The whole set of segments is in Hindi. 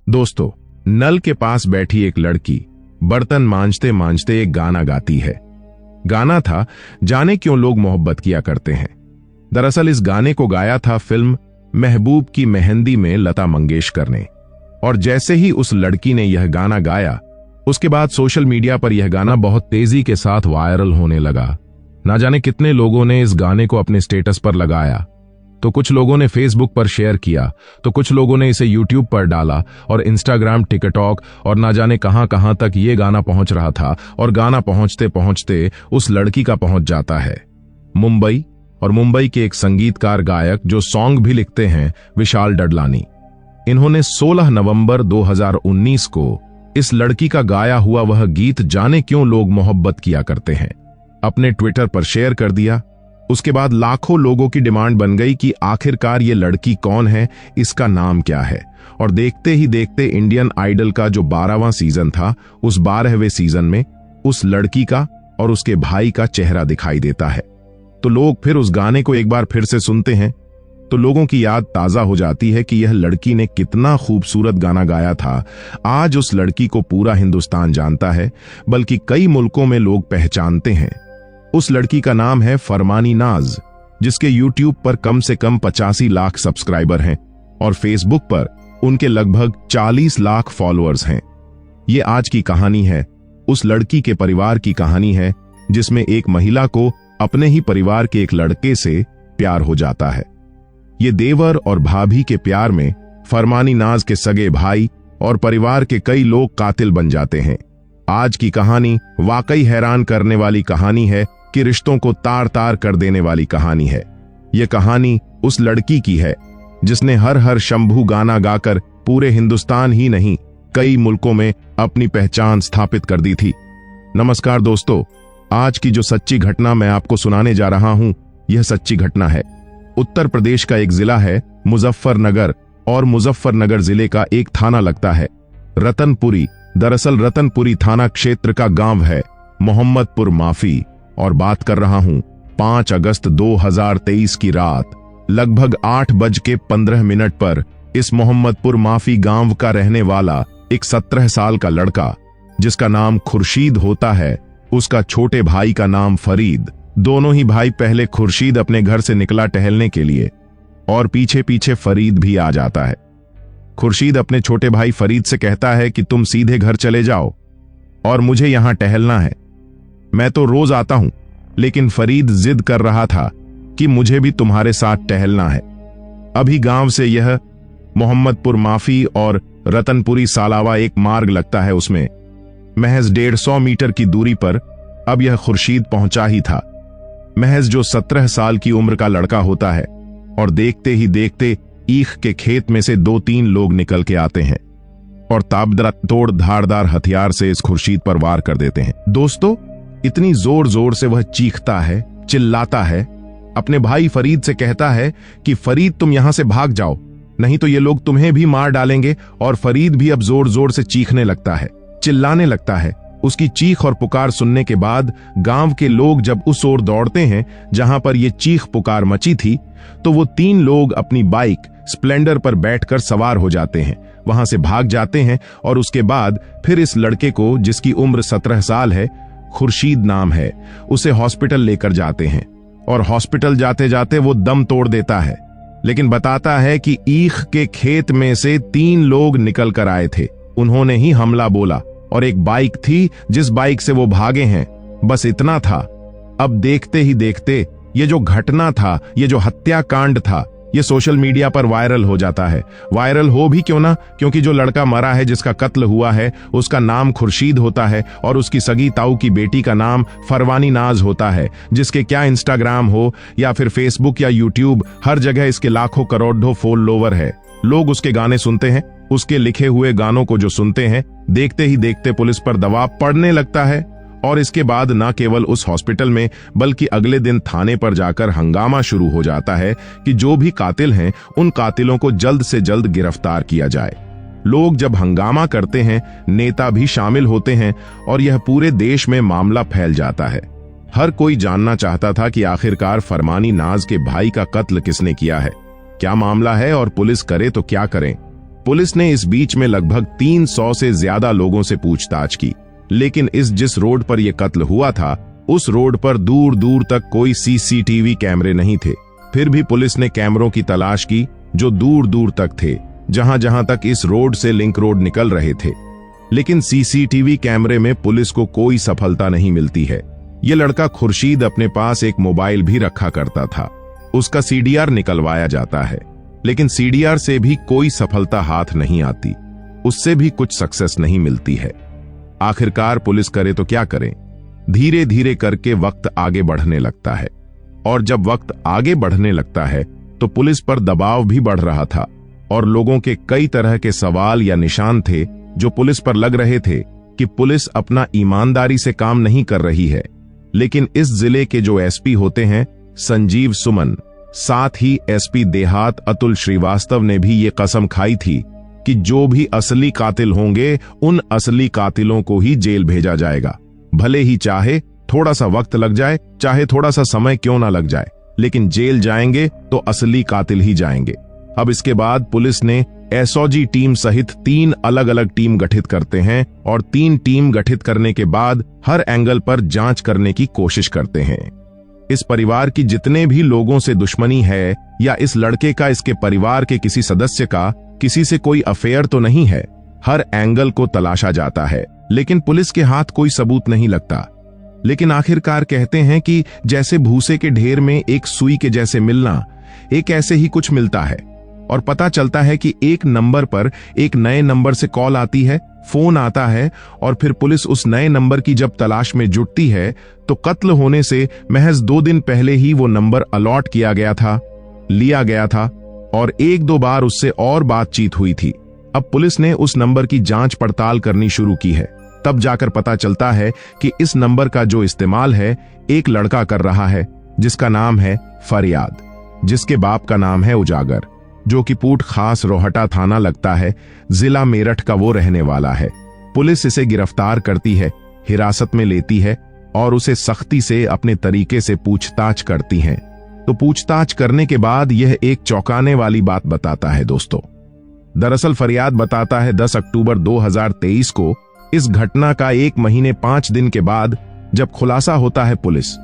दोस्तों, नल के पास बैठी एक लड़की बर्तन मांजते मांजते एक गाना गाती है। गाना था जाने क्यों लोग मोहब्बत किया करते हैं। दरअसल इस गाने को गाया था फिल्म महबूब की मेहंदी में लता मंगेशकर ने। और जैसे ही उस लड़की ने यह गाना गाया, उसके बाद सोशल मीडिया पर यह गाना बहुत तेजी के साथ वायरल होने लगा। ना जाने कितने लोगों ने इस गाने को अपने स्टेटस पर लगाया, तो कुछ लोगों ने फेसबुक पर शेयर किया, तो कुछ लोगों ने इसे यूट्यूब पर डाला और इंस्टाग्राम, टिकटॉक और ना जाने कहां तक ये गाना पहुंच रहा था। और गाना पहुंचते पहुंचते उस लड़की का पहुंच जाता है मुंबई, और मुंबई के एक संगीतकार गायक जो सॉन्ग भी लिखते हैं, विशाल डडलानी। इन्होंने 16 नवंबर 2019 को इस लड़की का गाया हुआ वह गीत जाने क्यों लोग मोहब्बत किया करते हैं अपने ट्विटर पर शेयर कर दिया। उसके बाद लाखों लोगों की डिमांड बन गई कि आखिरकार ये लड़की कौन है, इसका नाम क्या है। और देखते ही देखते इंडियन आइडल का जो 12वां सीजन था, उस 12वें सीजन में उस लड़की का और उसके भाई का चेहरा दिखाई देता है। तो लोग फिर उस गाने को एक बार फिर से सुनते हैं, तो लोगों की याद ताजा हो जाती है कि यह लड़की ने कितना खूबसूरत गाना गाया था। आज उस लड़की को पूरा हिंदुस्तान जानता है, बल्कि कई मुल्कों में लोग पहचानते हैं। उस लड़की का नाम है फरमानी नाज, जिसके यूट्यूब पर कम से कम 85 लाख सब्सक्राइबर हैं और फेसबुक पर उनके लगभग 40 लाख फॉलोअर्स हैं। ये आज की कहानी है, उस लड़की के परिवार की कहानी है, जिसमें एक महिला को अपने ही परिवार के एक लड़के से प्यार हो जाता है। ये देवर और भाभी के प्यार में फरमानी नाज के सगे भाई और परिवार के कई लोग कातिल बन जाते हैं। आज की कहानी वाकई हैरान करने वाली कहानी है कि रिश्तों को तार तार कर देने वाली कहानी है। यह कहानी उस लड़की की है जिसने हर हर शंभू गाना गाकर पूरे हिंदुस्तान ही नहीं, कई मुल्कों में अपनी पहचान स्थापित कर दी थी। नमस्कार दोस्तों, आज की जो सच्ची घटना मैं आपको सुनाने जा रहा हूं, यह सच्ची घटना है। उत्तर प्रदेश का एक जिला है मुजफ्फरनगर, और मुजफ्फरनगर जिले का एक थाना लगता है रतनपुरी। दरअसल रतनपुरी थाना क्षेत्र का गांव है मोहम्मदपुर माफी। और बात कर रहा हूं 5 अगस्त 2023 की रात लगभग 8:15 पर इस मोहम्मदपुर माफी गांव का रहने वाला एक 17 साल का लड़का, जिसका नाम खुर्शीद होता है, उसका छोटे भाई का नाम फरीद। दोनों ही भाई पहले खुर्शीद अपने घर से निकला टहलने के लिए और पीछे पीछे फरीद भी आ जाता है। खुर्शीद अपने छोटे भाई फरीद से कहता है कि तुम सीधे घर चले जाओ और मुझे यहां टहलना है, मैं तो रोज आता हूं। लेकिन फरीद जिद कर रहा था कि मुझे भी तुम्हारे साथ टहलना है। अभी गांव से यह मोहम्मदपुर माफी और रतनपुरी सालावा एक मार्ग लगता है, उसमें महज 150 मीटर की दूरी पर अब यह खुर्शीद पहुंचा ही था। महज जो 17 साल की उम्र का लड़का होता है, और देखते ही देखते ईख के खेत में से 2-3 लोग निकल के आते हैं और ताबड़तोड़ धारदार हथियार से इस खुर्शीद पर वार कर देते हैं। दोस्तों, इतनी जोर जोर से वह चीखता है, चिल्लाता है, अपने भाई फरीद से कहता है कि फरीद तुम यहां से भाग जाओ, नहीं तो ये लोग तुम्हें भी मार डालेंगे। और फरीद भी अब जोर जोर से चीखने लगता है, चिल्लाने लगता है। उसकी चीख और पुकार सुनने के बाद गांव के लोग जब उस ओर दौड़ते हैं जहां पर यह चीख पुकार मची थी, तो वो 3 लोग अपनी बाइक स्प्लेंडर पर बैठकर सवार हो जाते हैं, वहां से भाग जाते हैं। और उसके बाद फिर इस लड़के को, जिसकी उम्र 17 साल है, खुर्शीद नाम है, उसे हॉस्पिटल लेकर जाते हैं। और हॉस्पिटल जाते जाते वो दम तोड़ देता है, लेकिन बताता है कि ईख के खेत में से 3 लोग निकल कर आए थे, उन्होंने ही हमला बोला, और एक बाइक थी जिस बाइक से वो भागे हैं। बस इतना था। अब देखते ही देखते ये जो घटना था, ये जो हत्याकांड था, ये सोशल मीडिया पर वायरल हो जाता है। वायरल हो भी क्यों ना, क्योंकि जो लड़का मरा है, जिसका कत्ल हुआ है, उसका नाम खुर्शीद होता है और उसकी सगी ताऊ की बेटी का नाम फरमानी नाज होता है, जिसके क्या इंस्टाग्राम हो या फिर फेसबुक या यूट्यूब, हर जगह इसके लाखों करोड़ों फॉलोवर है। लोग उसके गाने सुनते हैं, उसके लिखे हुए गानों को जो सुनते हैं, देखते ही देखते पुलिस पर दबाव पड़ने लगता है। और इसके बाद न केवल उस हॉस्पिटल में, बल्कि अगले दिन थाने पर जाकर हंगामा शुरू हो जाता है कि जो भी कातिल हैं, उन कातिलों को जल्द से जल्द गिरफ्तार किया जाए। लोग जब हंगामा करते हैं, नेता भी शामिल होते हैं और यह पूरे देश में मामला फैल जाता है। हर कोई जानना चाहता था कि आखिरकार फरमानी नाज के भाई का कत्ल किसने किया है, क्या मामला है और पुलिस करे तो क्या करें। पुलिस ने इस बीच में लगभग 300 से ज्यादा लोगों से पूछताछ की, लेकिन जिस रोड पर यह कत्ल हुआ था उस रोड पर दूर दूर तक कोई सीसीटीवी कैमरे नहीं थे। फिर भी पुलिस ने कैमरों की तलाश की जो दूर दूर तक थे, जहां जहां तक इस रोड से लिंक रोड निकल रहे थे, लेकिन सीसीटीवी कैमरे में पुलिस को कोई सफलता नहीं मिलती है। यह लड़का खुर्शीद अपने पास एक मोबाइल भी रखा करता था। उसका सीडीआर निकलवाया जाता है, लेकिन सीडीआर से भी कोई सफलता हाथ नहीं आती, उससे भी कुछ सक्सेस नहीं मिलती है। आखिरकार पुलिस करे तो क्या करें, धीरे धीरे करके वक्त आगे बढ़ने लगता है, और जब वक्त आगे बढ़ने लगता है तो पुलिस पर दबाव भी बढ़ रहा था और लोगों के कई तरह के सवाल या निशान थे जो पुलिस पर लग रहे थे कि पुलिस अपना ईमानदारी से काम नहीं कर रही है। लेकिन इस जिले के जो एसपी होते हैं संजीव सुमन, साथ ही एसपी देहात अतुल श्रीवास्तव ने भी ये कसम खाई थी कि जो भी असली कातिल होंगे उन असली कातिलों को ही जेल भेजा जाएगा, भले ही चाहे थोड़ा सा वक्त लग जाए, चाहे थोड़ा सा समय क्यों ना लग जाए, लेकिन जेल जाएंगे तो असली कातिल ही जाएंगे। अब इसके बाद पुलिस ने एसओजी टीम सहित 3 अलग अलग टीम गठित करते हैं और 3 टीम गठित करने के बाद हर एंगल पर जांच करने की कोशिश करते हैं। इस परिवार की जितने भी लोगों से दुश्मनी है या इस लड़के का, इसके परिवार के किसी सदस्य का किसी से कोई अफेयर तो नहीं है, हर एंगल को तलाशा जाता है, लेकिन पुलिस के हाथ कोई सबूत नहीं लगता। लेकिन आखिरकार कहते हैं कि जैसे भूसे के ढेर में एक सुई के जैसे मिलना, एक ऐसे ही कुछ मिलता है और पता चलता है कि एक नंबर पर एक नए नंबर से कॉल आती है, फोन आता है और फिर पुलिस उस नए नंबर की जब तलाश में जुटती है तो कत्ल होने से महज 2 दिन पहले ही वो नंबर अलॉट किया गया था, लिया गया था और 1-2 बार उससे और बातचीत हुई थी। अब पुलिस ने उस नंबर की जांच पड़ताल करनी शुरू की है। तब जाकर पता चलता है कि इस नंबर का जो इस्तेमाल है एक लड़का कर रहा है जिसका नाम है फरियाद, जिसके बाप का नाम है उजागर, जो कि पूट खास रोहटा थाना लगता है, जिला मेरठ का वो रहने वाला है। पुलिस इसे गिरफ्तार करती है, हिरासत में लेती है और उसे सख्ती से अपने तरीके से पूछताछ करती है। तो पूछताछ करने के बाद यह एक चौंकाने वाली बात बताता है दोस्तों। दरअसल फरियाद बताता है 10 अक्टूबर 2023 को इस घटना का 1 महीने 5 दिन के बाद जब खुलासा होता है, पुलिस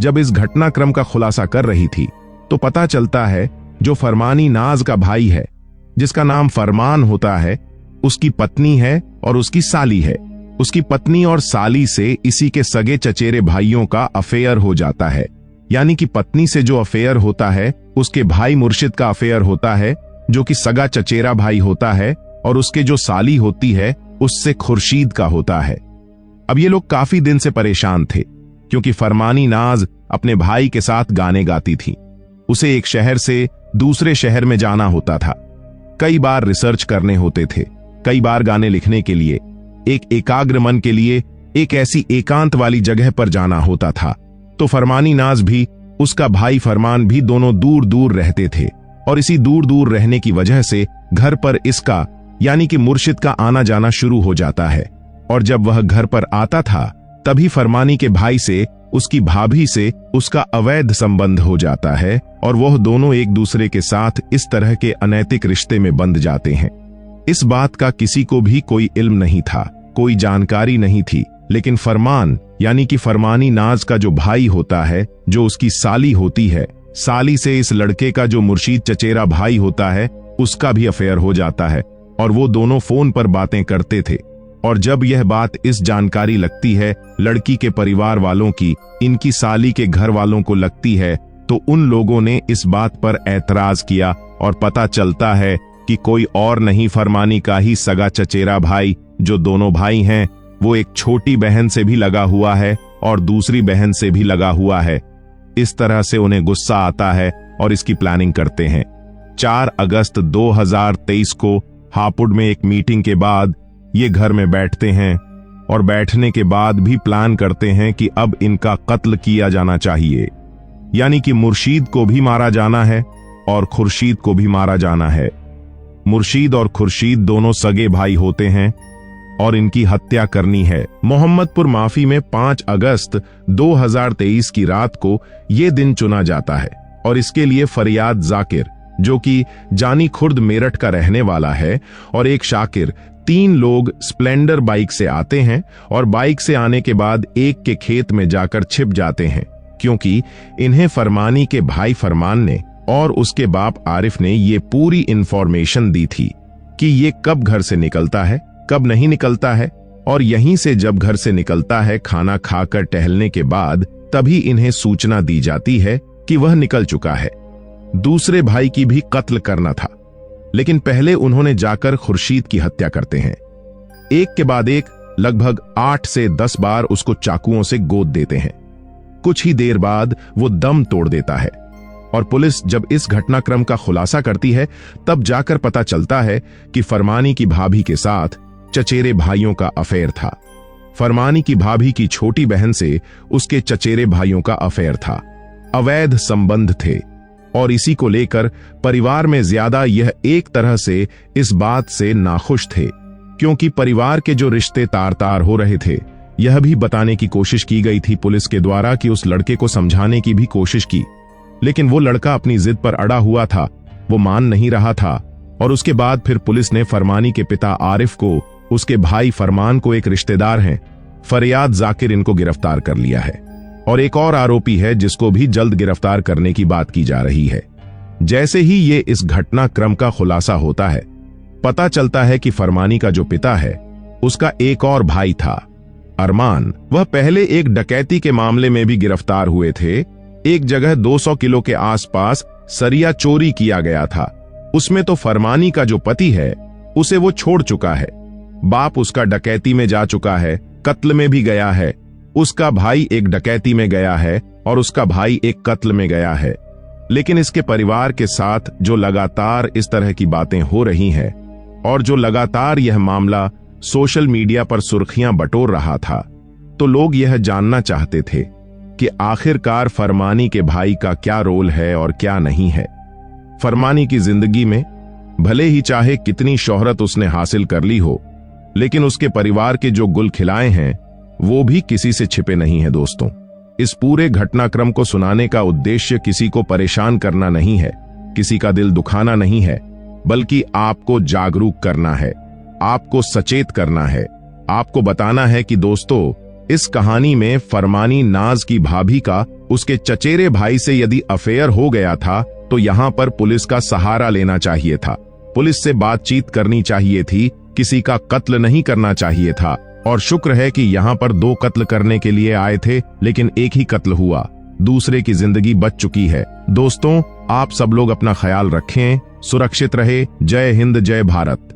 जब इस घटनाक्रम का खुलासा कर रही थी तो पता चलता है जो फरमानी नाज का भाई है, जिसका नाम फरमान होता है, उसकी पत्नी है और उसकी साली है। उसकी पत्नी और साली से इसी के सगे चचेरे भाइयों का अफेयर हो जाता है, यानी कि पत्नी से जो अफेयर होता है उसके भाई मुर्शिद का अफेयर होता है, जो कि सगा चचेरा भाई होता है, और उसके जो साली होती है उससे खुर्शीद का होता है। अब ये लोग काफी दिन से परेशान थे क्योंकि फरमानी नाज अपने भाई के साथ गाने गाती थी। उसे एक शहर से दूसरे शहर में जाना होता था, कई बार रिसर्च करने होते थे, कई बार गाने लिखने के लिए, एक एकाग्र मन के लिए एक ऐसी एकांत वाली जगह पर जाना होता था। तो फरमानी नाज भी, उसका भाई फरमान भी दोनों दूर दूर रहते थे और इसी दूर दूर रहने की वजह से घर पर इसका यानी कि मुर्शिद का आना जाना शुरू हो जाता है। और जब वह घर पर आता था तभी फरमानी के भाई से, उसकी भाभी से उसका अवैध संबंध हो जाता है और वह दोनों एक दूसरे के साथ इस तरह के अनैतिक रिश्ते में बंध जाते हैं। इस बात का किसी को भी कोई इल्म नहीं था, कोई जानकारी नहीं थी, लेकिन फरमान यानी कि फरमानी नाज का जो भाई होता है, जो उसकी साली होती है, साली से इस लड़के का जो मुर्शीद चचेरा भाई होता है उसका भी अफेयर हो जाता है और वो दोनों फोन पर बातें करते थे। और जब यह बात इस जानकारी लगती है लड़की के परिवार वालों की, इनकी साली के घर वालों को लगती है, तो उन लोगों ने इस बात पर ऐतराज किया और पता चलता है कि कोई और नहीं फरमानी का ही सगा चचेरा भाई, जो दोनों भाई हैं, वो एक छोटी बहन से भी लगा हुआ है और दूसरी बहन से भी लगा हुआ है। इस तरह से उन्हें गुस्सा आता है और इसकी प्लानिंग करते हैं। 4 अगस्त 2023 को हापुड़ में एक मीटिंग के बाद ये घर में बैठते हैं और बैठने के बाद भी प्लान करते हैं कि अब इनका कत्ल किया जाना चाहिए, यानी कि मुर्शीद को भी मारा जाना है और खुर्शीद को भी मारा जाना है। मुर्शीद और खुर्शीद दोनों सगे भाई होते हैं और इनकी हत्या करनी है। मोहम्मदपुर माफी में 5 अगस्त 2023 की रात को यह दिन चुना जाता है और इसके लिए फरियाद जाकिर जो कि जानी खुर्द मेरठ का रहने वाला है, और एक शाकिर, 3 लोग स्प्लेंडर बाइक से आते हैं और बाइक से आने के बाद एक के खेत में जाकर छिप जाते हैं, क्योंकि इन्हें फरमानी के भाई फरमान ने और उसके बाप आरिफ ने ये पूरी इंफॉर्मेशन दी थी कि ये कब घर से निकलता है, कब नहीं निकलता है, और यहीं से जब घर से निकलता है खाना खाकर टहलने के बाद, तभी इन्हें सूचना दी जाती है कि वह निकल चुका है। दूसरे भाई की भी कत्ल करना था, लेकिन पहले उन्होंने जाकर खुर्शीद की हत्या करते हैं। एक के बाद एक लगभग 8 से 10 बार उसको चाकुओं से गोद देते हैं। कुछ ही देर बाद वो दम तोड़ देता है, और पुलिस जब इस घटनाक्रम का खुलासा करती है तब जाकर पता चलता है कि फरमानी की भाभी के साथ चचेरे भाइयों का अफेयर था। फरमानी की भाभी की छोटी बहन से उसके चचेरे भाइयों का अफेयर था। अवैध संबंध थे, और इसी को लेकर परिवार में ज्यादा यह एक तरह से इस बात से नाखुश थे, क्योंकि परिवार के जो रिश्ते तार तार हो रहे थे, यह भी बताने की कोशिश की गई थी पुलिस के द्वारा कि उस लड़के को समझाने की भी कोशिश की, लेकिन वो लड़का अपनी जिद पर अड़ा हुआ था, वो मान नहीं रहा था। और उसके बाद फिर पुलिस ने फरमानी के पिता आरिफ को, उसके भाई फरमान को, एक रिश्तेदार हैं फरियाद जाकिर, इनको गिरफ्तार कर लिया है, और एक और आरोपी है जिसको भी जल्द गिरफ्तार करने की बात की जा रही है। जैसे ही ये इस घटनाक्रम का खुलासा होता है, पता चलता है कि फरमानी का जो पिता है उसका एक और भाई था, अरमान। वह पहले एक डकैती के मामले में भी गिरफ्तार हुए थे। एक जगह 200 किलो के आसपास सरिया चोरी किया गया था। उसमें तो फरमानी का जो पति है उसे वो छोड़ चुका है, बाप उसका डकैती में जा चुका है, कत्ल में भी गया है, उसका भाई एक डकैती में गया है और उसका भाई एक कत्ल में गया है। लेकिन इसके परिवार के साथ जो लगातार इस तरह की बातें हो रही हैं और जो लगातार यह मामला सोशल मीडिया पर सुर्खियां बटोर रहा था, तो लोग यह जानना चाहते थे कि आखिरकार फरमानी के भाई का क्या रोल है और क्या नहीं है। फरमानी की जिंदगी में भले ही चाहे कितनी शोहरत उसने हासिल कर ली हो, लेकिन उसके परिवार के जो गुल खिलाए हैं वो भी किसी से छिपे नहीं है। दोस्तों, इस पूरे घटनाक्रम को सुनाने का उद्देश्य किसी को परेशान करना नहीं है, किसी का दिल दुखाना नहीं है, बल्कि आपको जागरूक करना है, आपको सचेत करना है, आपको बताना है कि दोस्तों, इस कहानी में फरमानी नाज की भाभी का उसके चचेरे भाई से यदि अफेयर हो गया था तो यहां पर पुलिस का सहारा लेना चाहिए था, पुलिस से बातचीत करनी चाहिए थी, किसी का कत्ल नहीं करना चाहिए था। और शुक्र है कि यहां पर 2 कत्ल करने के लिए आए थे, लेकिन एक ही कत्ल हुआ, दूसरे की जिंदगी बच चुकी है। दोस्तों, आप सब लोग अपना ख्याल रखें, सुरक्षित रहे। जय हिंद, जय भारत।